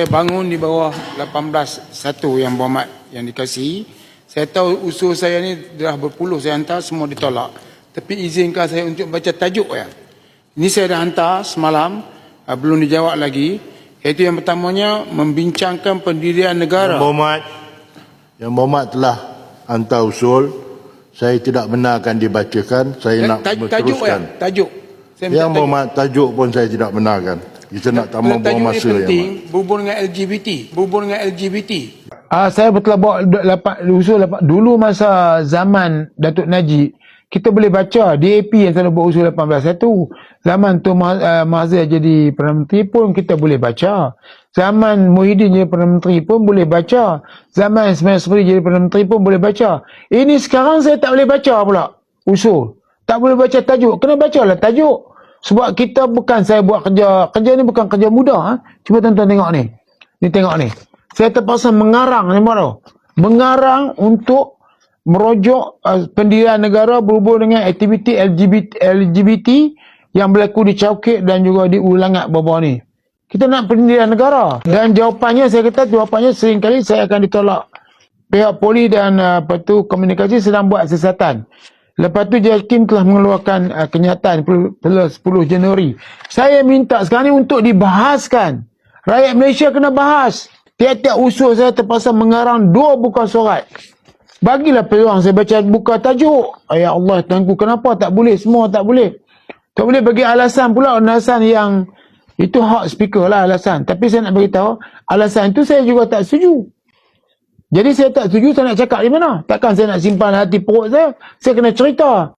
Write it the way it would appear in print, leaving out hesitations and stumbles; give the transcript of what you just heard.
saya bangun di bawah 18.1 yang Berhormat yang dikasihi. Saya tahu usul saya ni dah berpuluh saya hantar, semua ditolak. Tapi izinkan saya untuk baca tajuk ya. Ini saya dah hantar semalam, belum dijawab lagi. Iaitu yang pertamanya, membincangkan pendirian negara. Yang Berhormat telah hantar usul. Saya tidak benarkan dibacakan. Saya nak meneruskan. Tajuk. Yang Berhormat, tajuk pun saya tidak benarkan. Kita nak tambah buang masa yang penting, berhubung dengan LGBT. Saya telah bawa usul dulu masa zaman Datuk Najib. Kita boleh baca DAP yang selalu buat usul 18.1. Zaman Tun Mahathir jadi Perdana Menteri pun kita boleh baca. Zaman Muhyiddin jadi Perdana Menteri pun boleh baca. Zaman Ismail Sabri jadi Perdana Menteri pun boleh baca. Ini sekarang saya tak boleh baca pula usul. Tak boleh baca tajuk. Kena bacalah tajuk. Sebab kita bukan saya buat kerja. Kerja ni bukan kerja mudah. Cuba tuan-tuan tengok ni. Ni tengok ni. Saya terpaksa mengarang ni baru. Mengarang untuk merujuk pendirian negara berhubung dengan aktiviti LGBT yang berlaku di Chowkit dan juga di Ulangat bawah ni. Kita nak pendirian negara. Dan jawapannya, saya kata jawapannya seringkali saya akan ditolak. Pihak poli dan komunikasi sedang buat siasatan. Lepas tu JKIM telah mengeluarkan kenyataan 10 Januari. Saya minta sekarang ni untuk dibahaskan. Rakyat Malaysia kena bahas. Tiap-tiap usul saya terpaksa mengarang 2 buku surat. Bagilah peluang saya baca buku tajuk. Ya Allah, Tuanku, kenapa tak boleh? Semua tak boleh. Tak boleh bagi alasan pula, alasan yang itu hak speaker lah alasan. Tapi saya nak beritahu, alasan itu saya juga tak setuju. Jadi saya tak setuju, saya nak cakap di mana? Takkan saya nak simpan hati perut saya kena cerita.